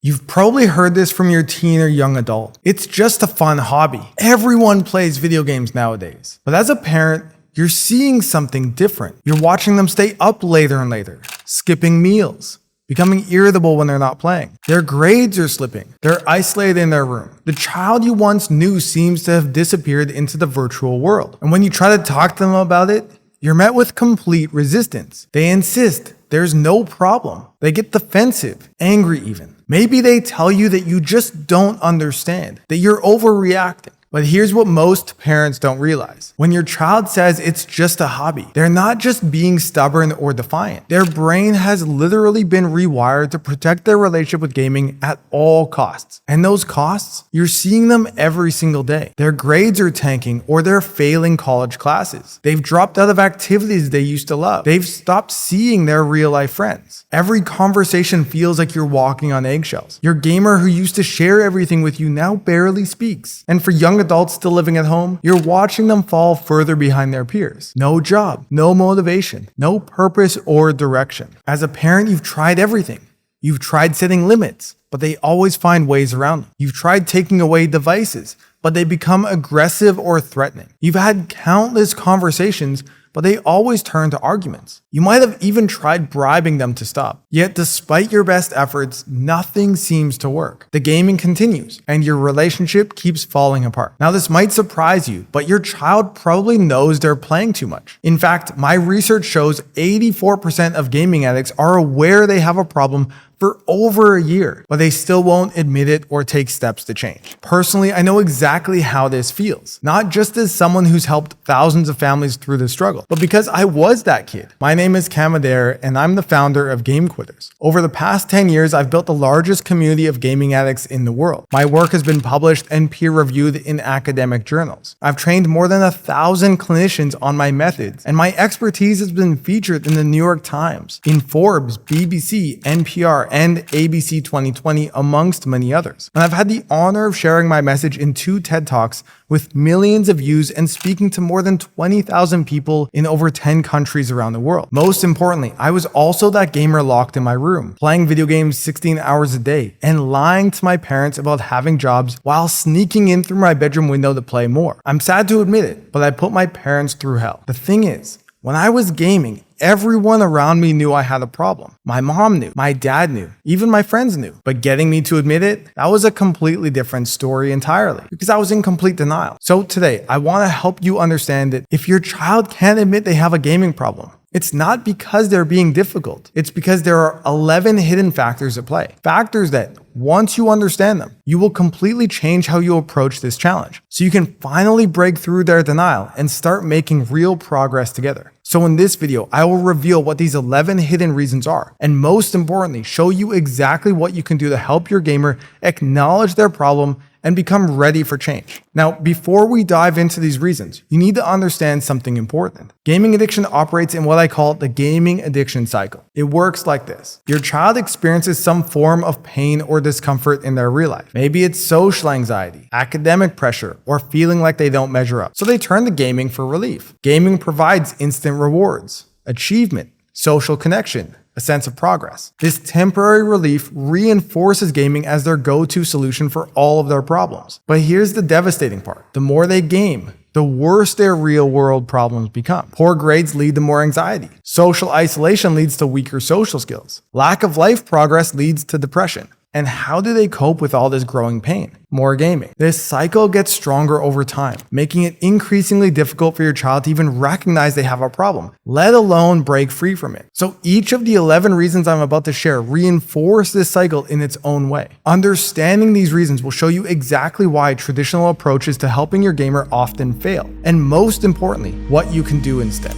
You've probably heard this from your teen or young adult. It's just a fun hobby. Everyone plays video games nowadays. But as a parent, you're seeing something different. You're watching them stay up later and later, skipping meals, becoming irritable when they're not playing. Their grades are slipping. They're isolated in their room. The child you once knew seems to have disappeared into the virtual world. And when you try to talk to them about it, you're met with complete resistance. They insist there's no problem. They get defensive, angry even. Maybe they tell you that you just don't understand, that you're overreacting. But here's what most parents don't realize. When your child says it's just a hobby, they're not just being stubborn or defiant. Their brain has literally been rewired to protect their relationship with gaming at all costs. And those costs, you're seeing them every single day. Their grades are tanking or they're failing college classes. They've dropped out of activities they used to love. They've stopped seeing their real life friends. Every conversation feels like you're walking on eggshells. Your gamer who used to share everything with you now barely speaks. And for young adults still living at home, you're watching them fall further behind their peers. No job, no motivation, no purpose or direction. As a parent, you've tried everything. You've tried setting limits, but they always find ways around them. You've tried taking away devices, but they become aggressive or threatening. You've had countless conversations, but they always turn to arguments. You might have even tried bribing them to stop. Yet despite your best efforts, nothing seems to work. The gaming continues, and your relationship keeps falling apart. Now this might surprise you, but your child probably knows they're playing too much. In fact, my research shows 84% of gaming addicts are aware they have a problem for over a year, but they still won't admit it or take steps to change. Personally, I know exactly how this feels, not just as someone who's helped thousands of families through this struggle, but because I was that kid. My name is Adair, and I'm the founder of Game Quitters. Over the past 10 years, I've built the largest community of gaming addicts in the world. My work has been published and peer-reviewed in academic journals. I've trained more than 1,000 clinicians on my methods, and my expertise has been featured in the New York Times, in Forbes, BBC, NPR, and ABC 2020, amongst many others. And I've had the honor of sharing my message in 2 TED Talks with millions of views and speaking to more than 20,000 people in over 10 countries around the world. Most importantly, I was also that gamer locked in my room, playing video games 16 hours a day and lying to my parents about having jobs while sneaking in through my bedroom window to play more. I'm sad to admit it, but I put my parents through hell. The thing is, when I was gaming, everyone around me knew I had a problem. My mom knew, my dad knew, even my friends knew. But getting me to admit it, that was a completely different story entirely, because I was in complete denial. So today, I want to help you understand that if your child can't admit they have a gaming problem, it's not because they're being difficult. It's because there are 11 hidden factors at play. Factors that, once you understand them, you will completely change how you approach this challenge. So you can finally break through their denial and start making real progress together. So in this video, I will reveal what these 11 hidden reasons are, and most importantly, show you exactly what you can do to help your gamer acknowledge their problem and become ready for change. Now, before we dive into these reasons, you need to understand something important. Gaming addiction operates in what I call the gaming addiction cycle. It works like this. Your child experiences some form of pain or discomfort in their real life. Maybe it's social anxiety, academic pressure, or feeling like they don't measure up. So they turn to gaming for relief. Gaming provides instant rewards, achievement, social connection, a sense of progress. This temporary relief reinforces gaming as their go-to solution for all of their problems. But here's the devastating part. The more they game, the worse their real-world problems become. Poor grades lead to more anxiety. Social isolation leads to weaker social skills. Lack of life progress leads to depression. And how do they cope with all this growing pain? More gaming. This cycle gets stronger over time, making it increasingly difficult for your child to even recognize they have a problem, let alone break free from it. So each of the 11 reasons I'm about to share reinforce this cycle in its own way. Understanding these reasons will show you exactly why traditional approaches to helping your gamer often fail, and most importantly, what you can do instead.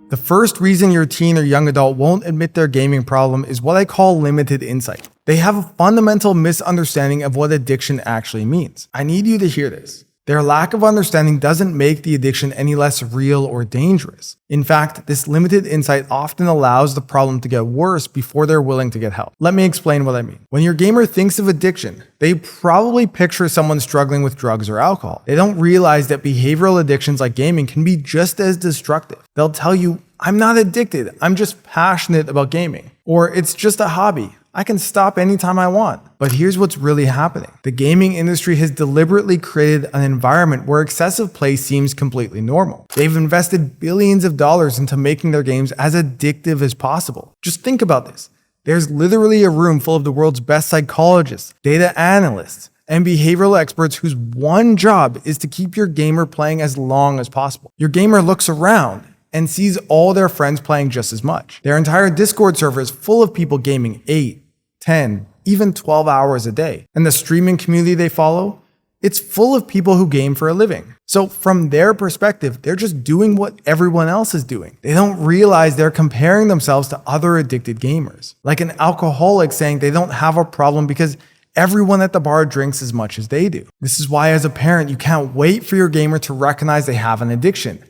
The first reason your teen or young adult won't admit their gaming problem is what I call limited insight. They have a fundamental misunderstanding of what addiction actually means. I need you to hear this. Their lack of understanding doesn't make the addiction any less real or dangerous. In fact, this limited insight often allows the problem to get worse before they're willing to get help. Let me explain what I mean. When your gamer thinks of addiction, they probably picture someone struggling with drugs or alcohol. They don't realize that behavioral addictions like gaming can be just as destructive. They'll tell you, "I'm not addicted, I'm just passionate about gaming." Or, "It's just a hobby. I can stop anytime I want. But here's what's really happening. The gaming industry has deliberately created an environment where excessive play seems completely normal. They've invested billions of dollars into making their games as addictive as possible. Just think about this. There's literally a room full of the world's best psychologists, data analysts, and behavioral experts whose one job is to keep your gamer playing as long as possible. Your gamer looks around and sees all their friends playing just as much. Their entire Discord server is full of people gaming 8, 10, even 12 hours a day. And the streaming community they follow, it's full of people who game for a living. So from their perspective, they're just doing what everyone else is doing. They don't realize they're comparing themselves to other addicted gamers. Like an alcoholic saying they don't have a problem because everyone at the bar drinks as much as they do. This is why as a parent, you can't wait for your gamer to recognize they have an addiction.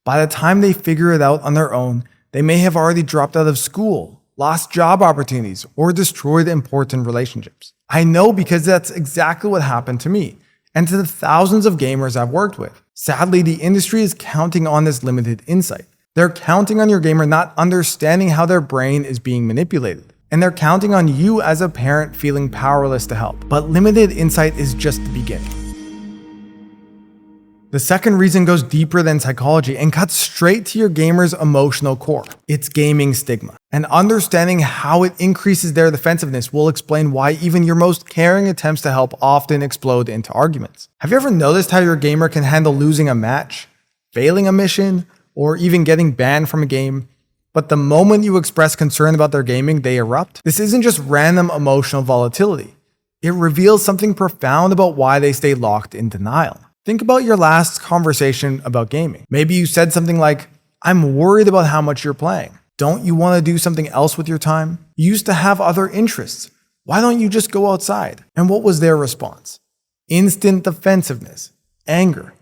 By the time they figure it out on their own, they may have already dropped out of school, lost job opportunities, or destroyed important relationships. I know because that's exactly what happened to me and to the thousands of gamers I've worked with. Sadly, the industry is counting on this limited insight. They're counting on your gamer not understanding how their brain is being manipulated. And they're counting on you as a parent feeling powerless to help. But limited insight is just the beginning. The second reason goes deeper than psychology and cuts straight to your gamer's emotional core. It's gaming stigma. And understanding how it increases their defensiveness will explain why even your most caring attempts to help often explode into arguments. Have you ever noticed how your gamer can handle losing a match, failing a mission, or even getting banned from a game? But the moment you express concern about their gaming, they erupt? This isn't just random emotional volatility. It reveals something profound about why they stay locked in denial. Think about your last conversation about gaming. Maybe you said something like, "I'm worried about how much you're playing. Don't you want to do something else with your time? You used to have other interests. Why don't you just go outside?" And what was their response? Instant defensiveness, anger,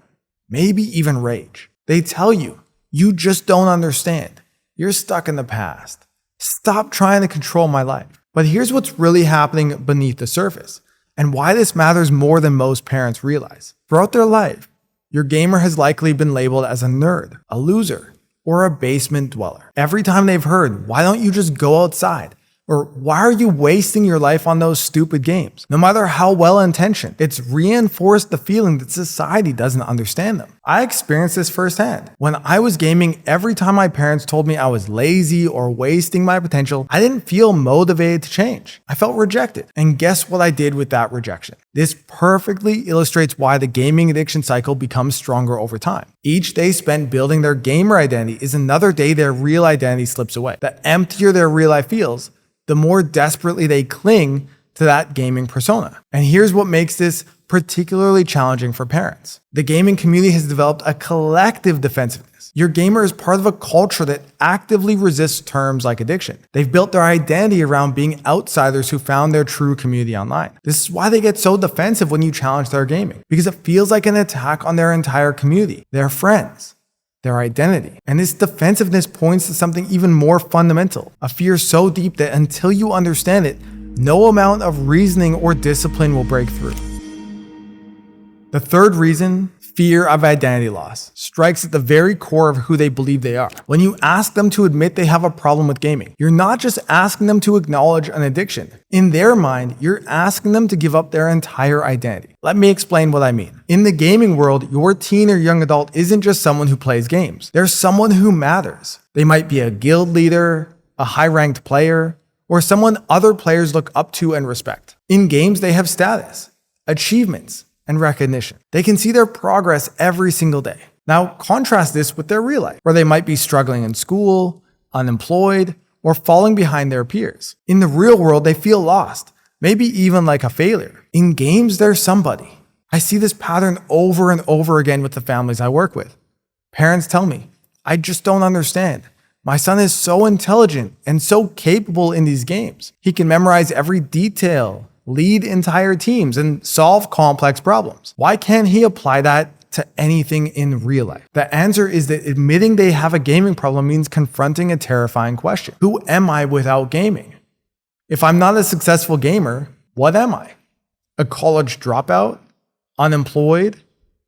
maybe even rage. They tell you, "You just don't understand. You're stuck in the past. Stop trying to control my life." But here's what's really happening beneath the surface, and why this matters more than most parents realize. Throughout their life, your gamer has likely been labeled as a nerd, a loser, or a basement dweller. Every time they've heard, "Why don't you just go outside?" Or "Why are you wasting your life on those stupid games?" No matter how well-intentioned, it's reinforced the feeling that society doesn't understand them. I experienced this firsthand. When I was gaming, every time my parents told me I was lazy or wasting my potential, I didn't feel motivated to change. I felt rejected. And guess what I did with that rejection? This perfectly illustrates why the gaming addiction cycle becomes stronger over time. Each day spent building their gamer identity is another day their real identity slips away. The emptier their real life feels, the more desperately they cling to that gaming persona. And here's what makes this particularly challenging for parents. The gaming community has developed a collective defensiveness. Your gamer is part of a culture that actively resists terms like addiction. They've built their identity around being outsiders who found their true community online. This is why they get so defensive when you challenge their gaming, because it feels like an attack on their entire community, their friends, their identity. And this defensiveness points to something even more fundamental, a fear so deep that until you understand it, no amount of reasoning or discipline will break through. The third reason, fear of identity loss, strikes at the very core of who they believe they are. When you ask them to admit they have a problem with gaming, you're not just asking them to acknowledge an addiction. In their mind, you're asking them to give up their entire identity. Let me explain what I mean. In the gaming world, your teen or young adult isn't just someone who plays games. They're someone who matters. They might be a guild leader, a high-ranked player, or someone other players look up to and respect. In games, they have status, achievements, and recognition. They can see their progress every single day. Now, contrast this with their real life, where they might be struggling in school, unemployed, or falling behind their peers. In the real world, they feel lost, maybe even like a failure. In games, they're somebody. I see this pattern over and over again with the families I work with. Parents tell me, "I just don't understand. My son is so intelligent and so capable in these games. He can memorize every detail, lead entire teams, and solve complex problems. Why can't he apply that to anything in real life?" The answer is that admitting they have a gaming problem means confronting a terrifying question. Who am I without gaming? If I'm not a successful gamer, what am I? A college dropout? Unemployed?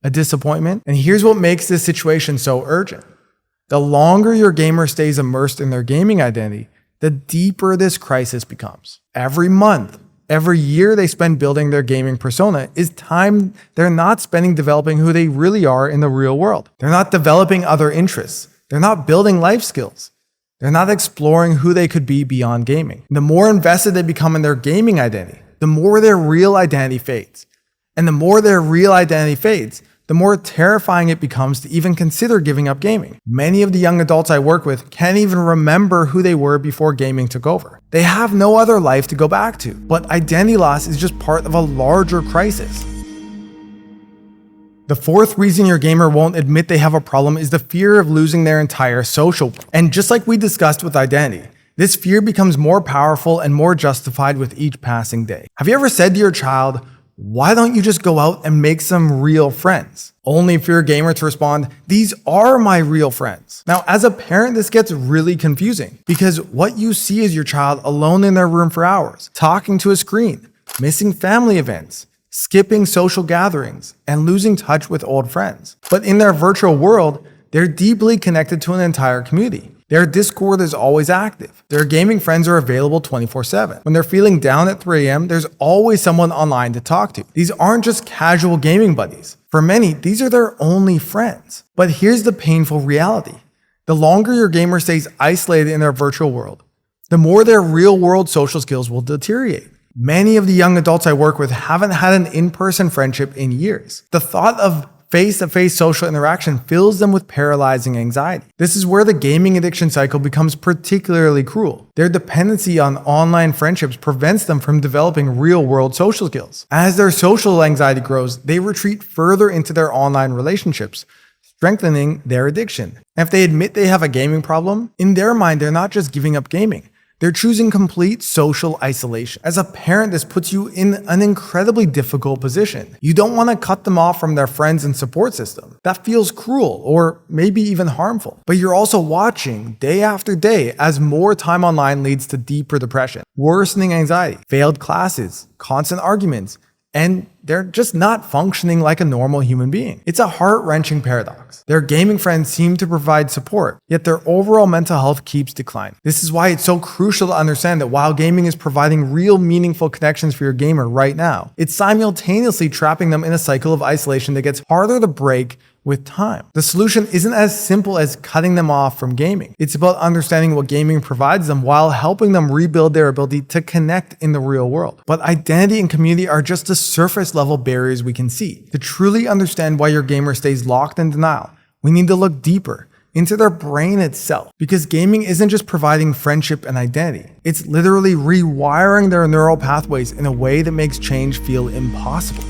A disappointment? And here's what makes this situation so urgent. The longer your gamer stays immersed in their gaming identity, the deeper this crisis becomes. Every month, every year they spend building their gaming persona is time they're not spending developing who they really are in the real world. They're not developing other interests. They're not building life skills. They're not exploring who they could be beyond gaming. The more invested they become in their gaming identity, the more their real identity fades. And the more their real identity fades, the more terrifying it becomes to even consider giving up gaming. Many of the young adults I work with can't even remember who they were before gaming took over. They have no other life to go back to. But identity loss is just part of a larger crisis. The fourth reason your gamer won't admit they have a problem is the fear of losing their entire social world. And just like we discussed with identity, this fear becomes more powerful and more justified with each passing day. Have you ever said to your child, "Why don't you just go out and make some real friends?" Only for your gamer to respond, "These are my real friends." Now, as a parent, this gets really confusing because what you see is your child alone in their room for hours, talking to a screen, missing family events, skipping social gatherings, and losing touch with old friends. But in their virtual world, they're deeply connected to an entire community. Their Discord is always active. Their gaming friends are available 24/7. When they're feeling down at 3 a.m., there's always someone online to talk to. These aren't just casual gaming buddies. For many, these are their only friends. But here's the painful reality. The longer your gamer stays isolated in their virtual world, the more their real-world social skills will deteriorate. Many of the young adults I work with haven't had an in-person friendship in years. The thought of face-to-face social interaction fills them with paralyzing anxiety. This is where the gaming addiction cycle becomes particularly cruel. Their dependency on online friendships prevents them from developing real-world social skills. As their social anxiety grows, they retreat further into their online relationships, strengthening their addiction. And if they admit they have a gaming problem, in their mind, they're not just giving up gaming. They're choosing complete social isolation. As a parent, this puts you in an incredibly difficult position. You don't want to cut them off from their friends and support system. That feels cruel or maybe even harmful. But you're also watching day after day as more time online leads to deeper depression, worsening anxiety, failed classes, constant arguments, and they're just not functioning like a normal human being. It's a heart-wrenching paradox. Their gaming friends seem to provide support, yet their overall mental health keeps declining. This is why it's so crucial to understand that while gaming is providing real meaningful connections for your gamer right now, it's simultaneously trapping them in a cycle of isolation that gets harder to break with time. The solution isn't as simple as cutting them off from gaming. It's about understanding what gaming provides them while helping them rebuild their ability to connect in the real world. But identity and community are just the surface level barriers we can see. To truly understand why your gamer stays locked in denial, we need to look deeper into their brain itself. Because gaming isn't just providing friendship and identity. It's literally rewiring their neural pathways in a way that makes change feel impossible.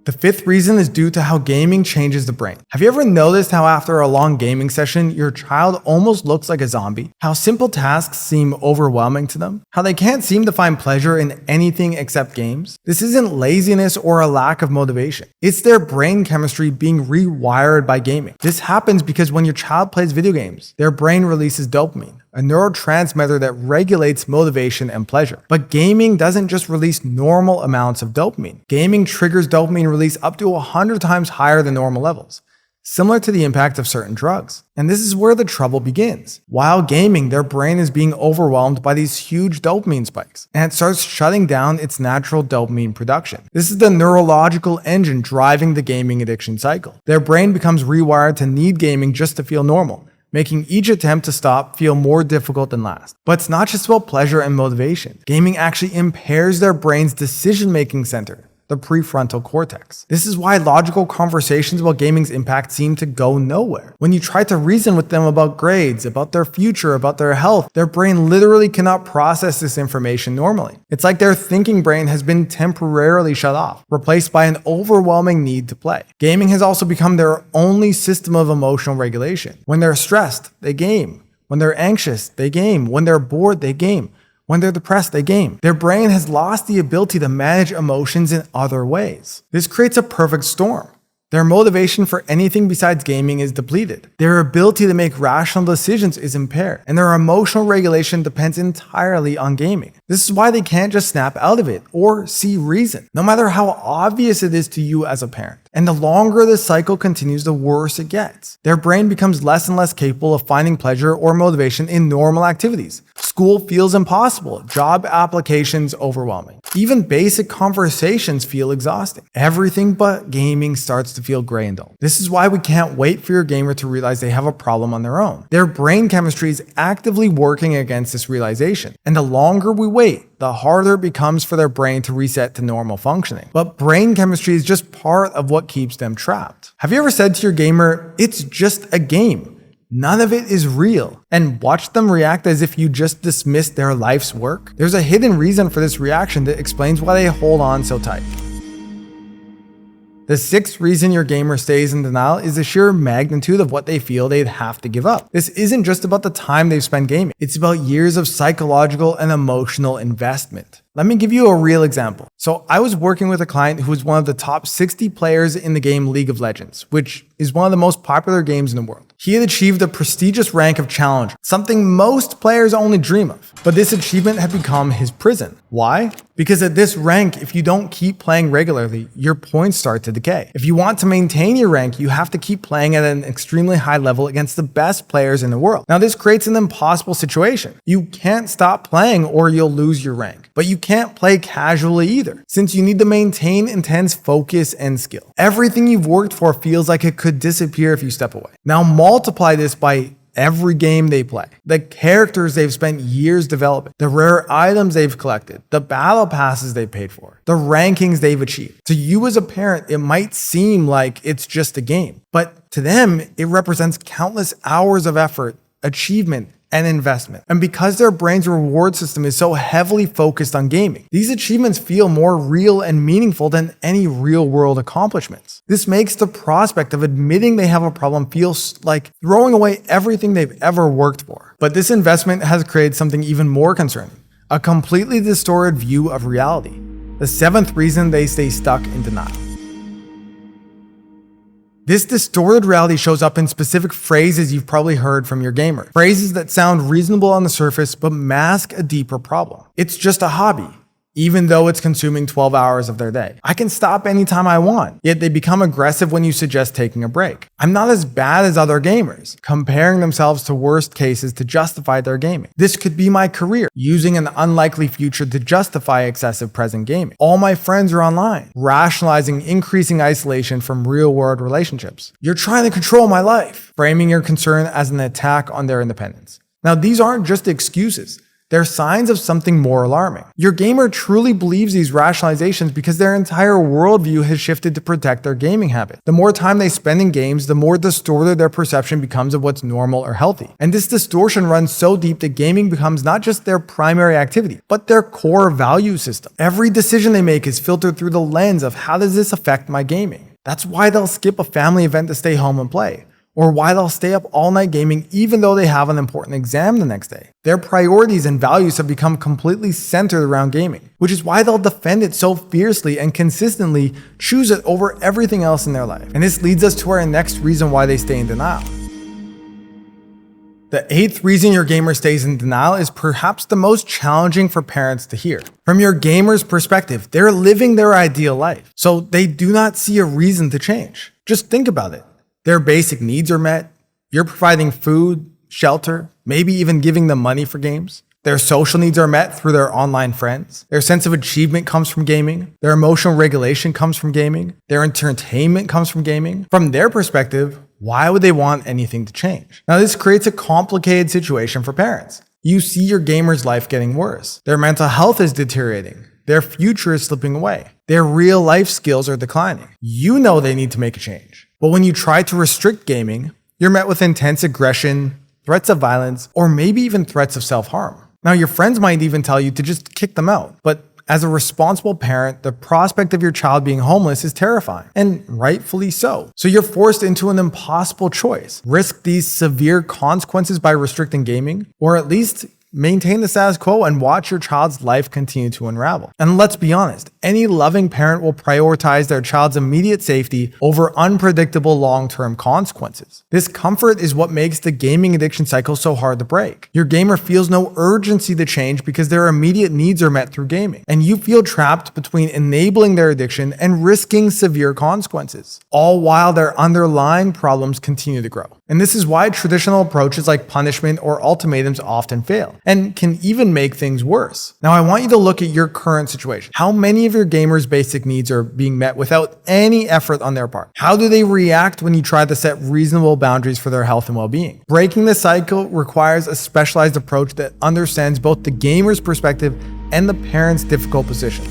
The fifth reason is due to how gaming changes the brain. Have you ever noticed how after a long gaming session, your child almost looks like a zombie? How simple tasks seem overwhelming to them? How they can't seem to find pleasure in anything except games? This isn't laziness or a lack of motivation. It's their brain chemistry being rewired by gaming. This happens because when your child plays video games, their brain releases dopamine, a neurotransmitter that regulates motivation and pleasure. But gaming doesn't just release normal amounts of dopamine. Gaming triggers dopamine release up to 100 times higher than normal levels, similar to the impact of certain drugs. And this is where the trouble begins. While gaming, their brain is being overwhelmed by these huge dopamine spikes, and it starts shutting down its natural dopamine production. This is the neurological engine driving the gaming addiction cycle. Their brain becomes rewired to need gaming just to feel normal, making each attempt to stop feel more difficult than last. But it's not just about pleasure and motivation. Gaming actually impairs their brain's decision-making center, the prefrontal cortex. This is why logical conversations about gaming's impact seem to go nowhere. When you try to reason with them about grades, about their future, about their health, their brain literally cannot process this information normally. It's like their thinking brain has been temporarily shut off, replaced by an overwhelming need to play. Gaming has also become their only system of emotional regulation. When they're stressed, they game. When they're anxious, they game. When they're bored, they game. When they're depressed, they game. Their brain has lost the ability to manage emotions in other ways. This creates a perfect storm. Their motivation for anything besides gaming is depleted. Their ability to make rational decisions is impaired, and their emotional regulation depends entirely on gaming. This is why they can't just snap out of it or see reason, no matter how obvious it is to you as a parent. And the longer this cycle continues, the worse it gets. Their brain becomes less and less capable of finding pleasure or motivation in normal activities. School feels impossible, job applications overwhelming. Even basic conversations feel exhausting. Everything but gaming starts to feel gray and dull. This is why we can't wait for your gamer to realize they have a problem on their own. Their brain chemistry is actively working against this realization. And the longer we wait, the harder it becomes for their brain to reset to normal functioning. But brain chemistry is just part of what keeps them trapped. Have you ever said to your gamer, "It's just a game. None of it is real," and watch them react as if you just dismissed their life's work? There's a hidden reason for this reaction that explains why they hold on so tight. The sixth reason your gamer stays in denial is the sheer magnitude of what they feel they'd have to give up. This isn't just about the time they've spent gaming. It's about years of psychological and emotional investment. Let me give you a real example. So I was working with a client who was one of the top 60 players in the game League of Legends, which is one of the most popular games in the world. He had achieved a prestigious rank of Challenger, something most players only dream of. But this achievement had become his prison. Why? Because at this rank, if you don't keep playing regularly, your points start to decay. If you want to maintain your rank, you have to keep playing at an extremely high level against the best players in the world. Now, this creates an impossible situation. You can't stop playing or you'll lose your rank. But you can't play casually either, since you need to maintain intense focus and skill. Everything you've worked for feels like it could disappear if you step away. Now multiply this by every game they play, the characters they've spent years developing, the rare items they've collected, the battle passes they've paid for, the rankings they've achieved. To you as a parent, it might seem like it's just a game, but to them, it represents countless hours of effort, achievement, and investment. And because their brain's reward system is so heavily focused on gaming, these achievements feel more real and meaningful than any real world accomplishments. This makes the prospect of admitting they have a problem feel like throwing away everything they've ever worked for. But this investment has created something even more concerning, a completely distorted view of reality. The seventh reason they stay stuck in denial. This distorted reality shows up in specific phrases you've probably heard from your gamer. Phrases that sound reasonable on the surface but mask a deeper problem. It's just a hobby, even though it's consuming 12 hours of their day. I can stop anytime I want, yet they become aggressive when you suggest taking a break. I'm not as bad as other gamers, comparing themselves to worst cases to justify their gaming. This could be my career, using an unlikely future to justify excessive present gaming. All my friends are online, rationalizing increasing isolation from real-world relationships. You're trying to control my life, framing your concern as an attack on their independence. Now, these aren't just excuses. They're signs of something more alarming. Your gamer truly believes these rationalizations because their entire worldview has shifted to protect their gaming habit. The more time they spend in games, the more distorted their perception becomes of what's normal or healthy. And this distortion runs so deep that gaming becomes not just their primary activity, but their core value system. Every decision they make is filtered through the lens of how does this affect my gaming? That's why they'll skip a family event to stay home and play, or why they'll stay up all night gaming even though they have an important exam the next day. Their priorities and values have become completely centered around gaming, which is why they'll defend it so fiercely and consistently choose it over everything else in their life. And this leads us to our next reason why they stay in denial. The eighth reason your gamer stays in denial is perhaps the most challenging for parents to hear. From your gamer's perspective, they're living their ideal life, so they do not see a reason to change. Just think about it. Their basic needs are met. You're providing food, shelter, maybe even giving them money for games. Their social needs are met through their online friends. Their sense of achievement comes from gaming. Their emotional regulation comes from gaming. Their entertainment comes from gaming. From their perspective, why would they want anything to change? Now, this creates a complicated situation for parents. You see your gamer's life getting worse. Their mental health is deteriorating. Their future is slipping away. Their real life skills are declining. You know they need to make a change. But when you try to restrict gaming, you're met with intense aggression, threats of violence, or maybe even threats of self-harm. Now, your friends might even tell you to just kick them out. But as a responsible parent, the prospect of your child being homeless is terrifying, and rightfully so. So you're forced into an impossible choice. Risk these severe consequences by restricting gaming, or at least maintain the status quo and watch your child's life continue to unravel. And let's be honest, any loving parent will prioritize their child's immediate safety over unpredictable long-term consequences. This comfort is what makes the gaming addiction cycle so hard to break. Your gamer feels no urgency to change because their immediate needs are met through gaming, and you feel trapped between enabling their addiction and risking severe consequences, all while their underlying problems continue to grow. And this is why traditional approaches like punishment or ultimatums often fail, and can even make things worse. Now, I want you to look at your current situation. How many of your gamers' basic needs are being met without any effort on their part? How do they react when you try to set reasonable boundaries for their health and well-being? Breaking this cycle requires a specialized approach that understands both the gamer's perspective and the parent's difficult position.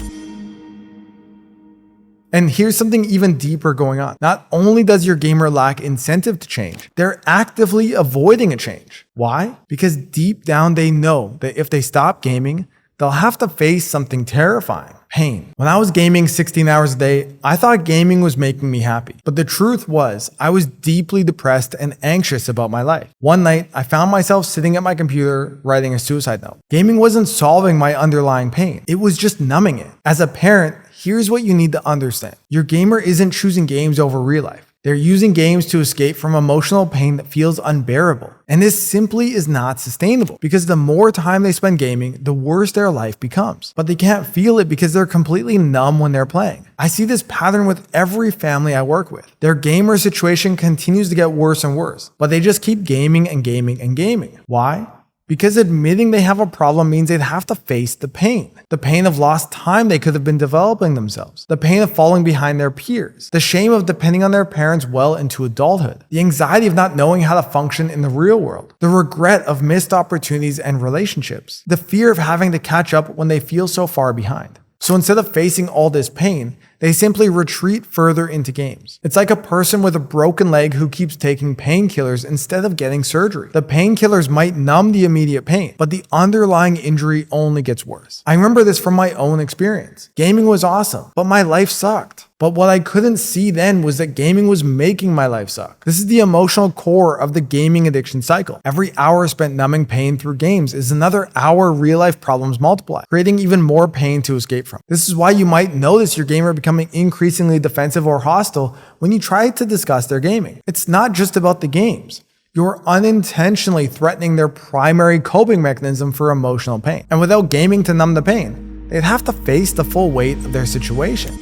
And here's something even deeper going on. Not only does your gamer lack incentive to change, they're actively avoiding a change. Why? Because deep down they know that if they stop gaming, they'll have to face something terrifying: pain. When I was gaming 16 hours a day, I thought gaming was making me happy. But the truth was, I was deeply depressed and anxious about my life. One night, I found myself sitting at my computer writing a suicide note. Gaming wasn't solving my underlying pain. It was just numbing it. As a parent, here's what you need to understand. Your gamer isn't choosing games over real life. They're using games to escape from emotional pain that feels unbearable. And this simply is not sustainable, because the more time they spend gaming, the worse their life becomes. But they can't feel it because they're completely numb when they're playing. I see this pattern with every family I work with. Their gamer situation continues to get worse and worse, but they just keep gaming and gaming and gaming. Why? Because admitting they have a problem means they'd have to face the pain. The pain of lost time they could have been developing themselves. The pain of falling behind their peers. The shame of depending on their parents well into adulthood. The anxiety of not knowing how to function in the real world. The regret of missed opportunities and relationships. The fear of having to catch up when they feel so far behind. So instead of facing all this pain, they simply retreat further into games. It's like a person with a broken leg who keeps taking painkillers instead of getting surgery. The painkillers might numb the immediate pain, but the underlying injury only gets worse. I remember this from my own experience. Gaming was awesome, but my life sucked. But what I couldn't see then was that gaming was making my life suck. This is the emotional core of the gaming addiction cycle. Every hour spent numbing pain through games is another hour real-life problems multiply, creating even more pain to escape from. This is why you might notice your gamer becoming increasingly defensive or hostile when you try to discuss their gaming. It's not just about the games. You're unintentionally threatening their primary coping mechanism for emotional pain. And without gaming to numb the pain, they'd have to face the full weight of their situation.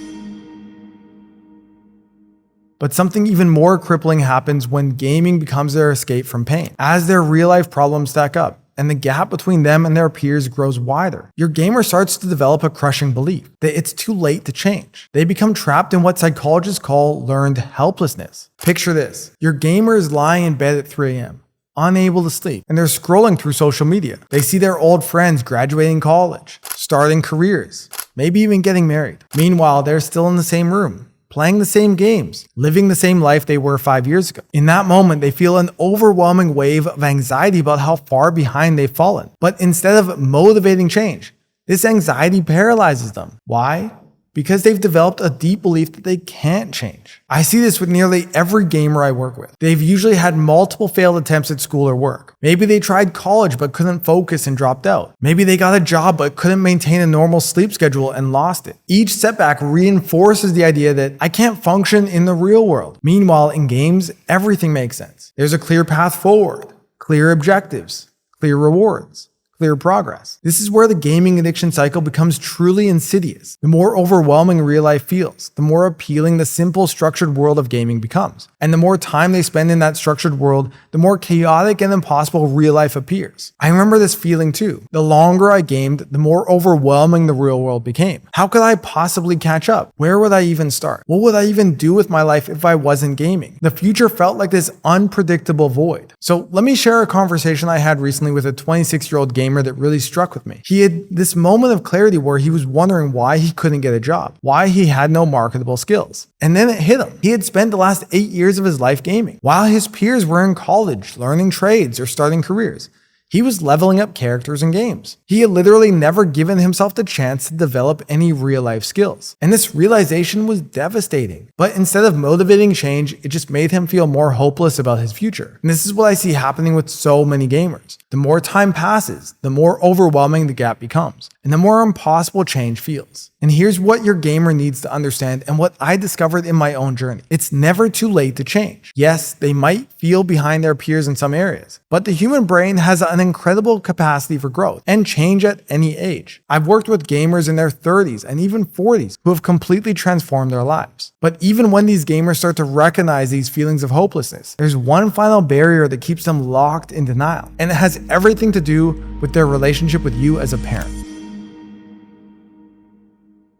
But something even more crippling happens when gaming becomes their escape from pain. As their real-life problems stack up, and the gap between them and their peers grows wider, your gamer starts to develop a crushing belief that it's too late to change. They become trapped in what psychologists call learned helplessness. Picture this. Your gamer is lying in bed at 3 a.m., unable to sleep, and they're scrolling through social media. They see their old friends graduating college, starting careers, maybe even getting married. Meanwhile, they're still in the same room, playing the same games, living the same life they were 5 years ago. In that moment, they feel an overwhelming wave of anxiety about how far behind they've fallen. But instead of motivating change, this anxiety paralyzes them. Why? Because they've developed a deep belief that they can't change. I see this with nearly every gamer I work with. They've usually had multiple failed attempts at school or work. Maybe they tried college but couldn't focus and dropped out. Maybe they got a job but couldn't maintain a normal sleep schedule and lost it. Each setback reinforces the idea that I can't function in the real world. Meanwhile, in games, everything makes sense. There's a clear path forward, clear objectives, clear rewards, clear progress. This is where the gaming addiction cycle becomes truly insidious. The more overwhelming real life feels, the more appealing the simple structured world of gaming becomes. And the more time they spend in that structured world, the more chaotic and impossible real life appears. I remember this feeling too. The longer I gamed, the more overwhelming the real world became. How could I possibly catch up? Where would I even start? What would I even do with my life if I wasn't gaming? The future felt like this unpredictable void. So let me share a conversation I had recently with a 26-year-old gamer that really struck with me. He had this moment of clarity where he was wondering why he couldn't get a job, why he had no marketable skills. And then it hit him. He had spent the last 8 years of his life gaming, while his peers were in college, learning trades or starting careers. He was leveling up characters in games. He had literally never given himself the chance to develop any real-life skills. And this realization was devastating. But instead of motivating change, it just made him feel more hopeless about his future. And this is what I see happening with so many gamers. The more time passes, the more overwhelming the gap becomes, and the more impossible change feels. And here's what your gamer needs to understand and what I discovered in my own journey. It's never too late to change. Yes, they might feel behind their peers in some areas, but the human brain has an incredible capacity for growth and change at any age. I've worked with gamers in their 30s and even 40s who have completely transformed their lives. But even when these gamers start to recognize these feelings of hopelessness, there's one final barrier that keeps them locked in denial, and it has everything to do with their relationship with you as a parent.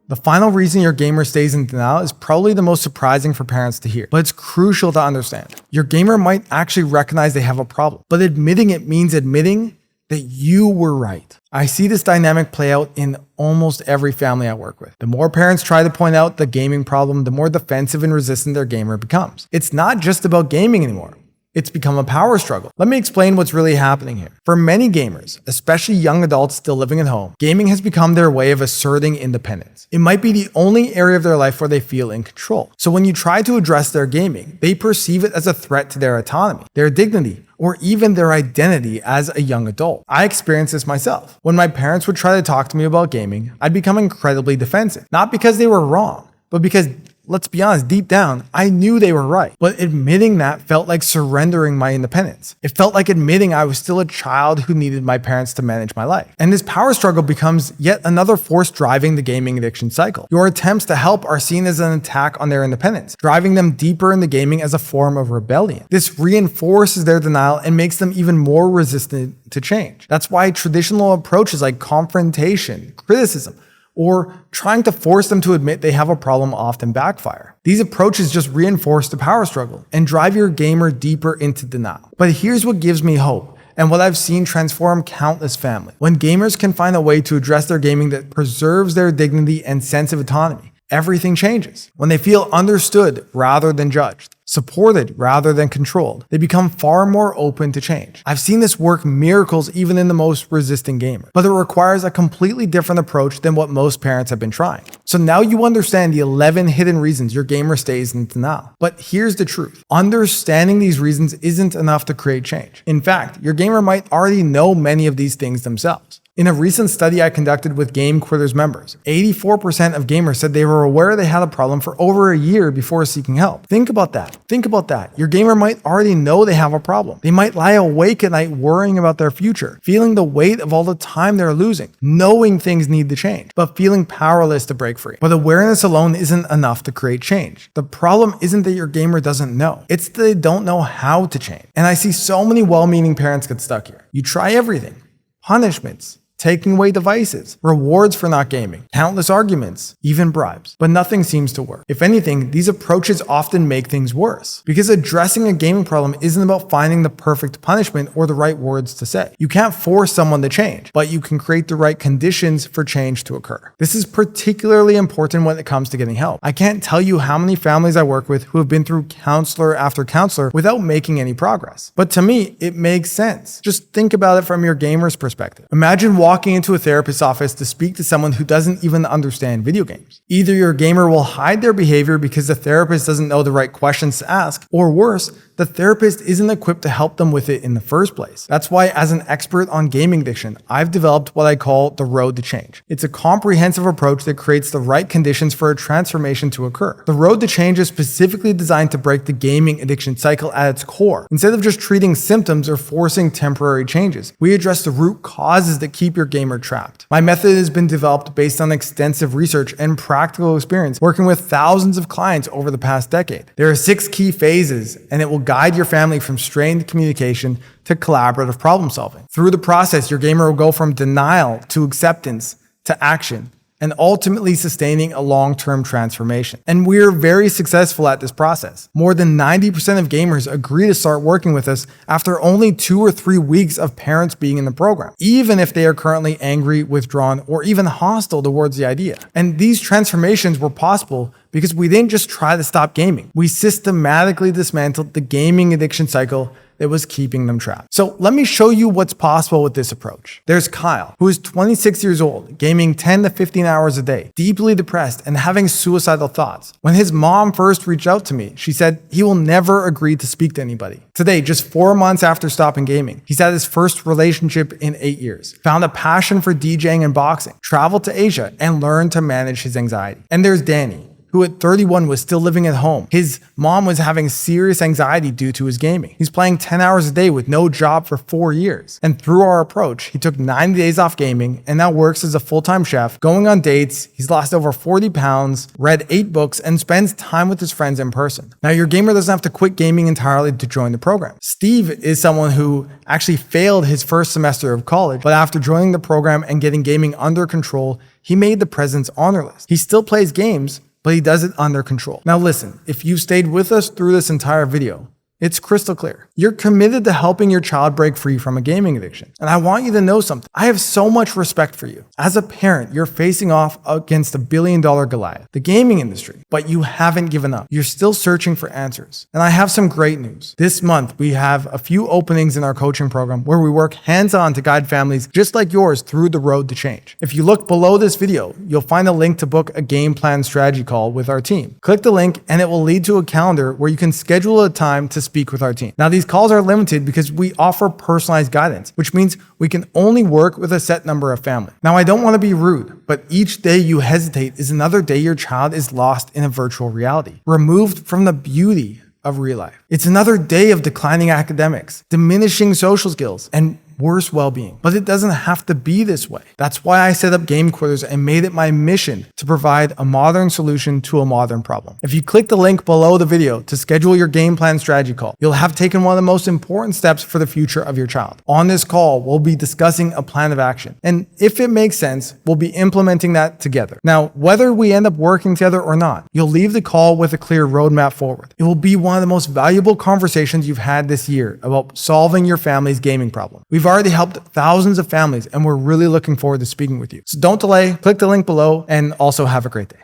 The final reason your gamer stays in denial is probably the most surprising for parents to hear, but it's crucial to understand. Your gamer might actually recognize they have a problem, but admitting it means admitting that you were right. I see this dynamic play out in almost every family I work with. The more parents try to point out the gaming problem, the more defensive and resistant their gamer becomes. It's not just about gaming anymore. It's become a power struggle. Let me explain what's really happening here. For many gamers, especially young adults still living at home, gaming has become their way of asserting independence. It might be the only area of their life where they feel in control. So when you try to address their gaming, they perceive it as a threat to their autonomy, their dignity, or even their identity as a young adult. I experienced this myself. When my parents would try to talk to me about gaming, I'd become incredibly defensive. Not because they were wrong, but because, let's be honest, deep down, I knew they were right. But admitting that felt like surrendering my independence. It felt like admitting I was still a child who needed my parents to manage my life. And this power struggle becomes yet another force driving the gaming addiction cycle. Your attempts to help are seen as an attack on their independence, driving them deeper into gaming as a form of rebellion. This reinforces their denial and makes them even more resistant to change. That's why traditional approaches like confrontation, criticism, or trying to force them to admit they have a problem often backfire. These approaches just reinforce the power struggle and drive your gamer deeper into denial. But here's what gives me hope, and what I've seen transform countless families. When gamers can find a way to address their gaming that preserves their dignity and sense of autonomy, everything changes. When they feel understood rather than judged, supported rather than controlled, they become far more open to change. I've seen this work miracles even in the most resistant gamer, but it requires a completely different approach than what most parents have been trying. So now you understand the 11 hidden reasons your gamer stays in denial. But here's the truth. Understanding these reasons isn't enough to create change. In fact, your gamer might already know many of these things themselves. In a recent study I conducted with Game Quitters members, 84% of gamers said they were aware they had a problem for over a year before seeking help. Think about that. Your gamer might already know they have a problem. They might lie awake at night worrying about their future, feeling the weight of all the time they're losing, knowing things need to change, but feeling powerless to break free. But awareness alone isn't enough to create change. The problem isn't that your gamer doesn't know. It's that they don't know how to change. And I see so many well-meaning parents get stuck here. You try everything. Punishments, taking away devices, rewards for not gaming, countless arguments, even bribes. But nothing seems to work. If anything, these approaches often make things worse. Because addressing a gaming problem isn't about finding the perfect punishment or the right words to say. You can't force someone to change, but you can create the right conditions for change to occur. This is particularly important when it comes to getting help. I can't tell you how many families I work with who have been through counselor after counselor without making any progress. But to me, it makes sense. Just think about it from your gamer's perspective. Imagine walking into a therapist's office to speak to someone who doesn't even understand video games. Either your gamer will hide their behavior because the therapist doesn't know the right questions to ask, or worse, the therapist isn't equipped to help them with it in the first place. That's why, as an expert on gaming addiction, I've developed what I call the road to change. It's a comprehensive approach that creates the right conditions for a transformation to occur. The road to change is specifically designed to break the gaming addiction cycle at its core. Instead of just treating symptoms or forcing temporary changes, we address the root causes that keep your gamer trapped. My method has been developed based on extensive research and practical experience working with thousands of clients over the past decade. There are 6 key phases, and it will guide your family from strained communication to collaborative problem solving. Through the process, your gamer will go from denial to acceptance to action, and ultimately sustaining a long-term transformation. And we're very successful at this process. More than 90% of gamers agree to start working with us after only 2 or 3 weeks of parents being in the program, even if they are currently angry, withdrawn, or even hostile towards the idea. And these transformations were possible because we didn't just try to stop gaming. We systematically dismantled the gaming addiction cycle that was keeping them trapped. So let me show you what's possible with this approach. There's Kyle, who is 26 years old, gaming 10 to 15 hours a day, deeply depressed and having suicidal thoughts. When his mom first reached out to me, she said he will never agree to speak to anybody. Today, just 4 months after stopping gaming, he's had his first relationship in 8 years, found a passion for DJing and boxing, traveled to Asia, and learned to manage his anxiety. And there's Danny, who at 31 was still living at home. His mom was having serious anxiety due to his gaming. He's playing 10 hours a day with no job for 4 years. And through our approach, he took 90 days off gaming and now works as a full-time chef, going on dates. He's lost over 40 pounds, read 8 books, and spends time with his friends in person. Now, your gamer doesn't have to quit gaming entirely to join the program. Steve is someone who actually failed his first semester of college, but after joining the program and getting gaming under control, he made the President's honor list. He still plays games, but he does it under control. Now listen, if you stayed with us through this entire video, it's crystal clear. You're committed to helping your child break free from a gaming addiction. And I want you to know something. I have so much respect for you. As a parent, you're facing off against $1 billion Goliath, the gaming industry, but you haven't given up. You're still searching for answers. And I have some great news. This month, we have a few openings in our coaching program where we work hands-on to guide families just like yours through the road to change. If you look below this video, you'll find a link to book a game plan strategy call with our team. Click the link and it will lead to a calendar where you can schedule a time to speak with our team. Now, these calls are limited because we offer personalized guidance, which means we can only work with a set number of families. Now, I don't want to be rude, but each day you hesitate is another day your child is lost in a virtual reality, removed from the beauty of real life. It's another day of declining academics, diminishing social skills, and worse well-being. But it doesn't have to be this way. That's why I set up Game Quitters and made it my mission to provide a modern solution to a modern problem. If you click the link below the video to schedule your game plan strategy call, you'll have taken one of the most important steps for the future of your child. On this call, we'll be discussing a plan of action. And if it makes sense, we'll be implementing that together. Now, whether we end up working together or not, you'll leave the call with a clear roadmap forward. It will be one of the most valuable conversations you've had this year about solving your family's gaming problem. We've already helped thousands of families, and we're really looking forward to speaking with you. So don't delay, click the link below, and also have a great day.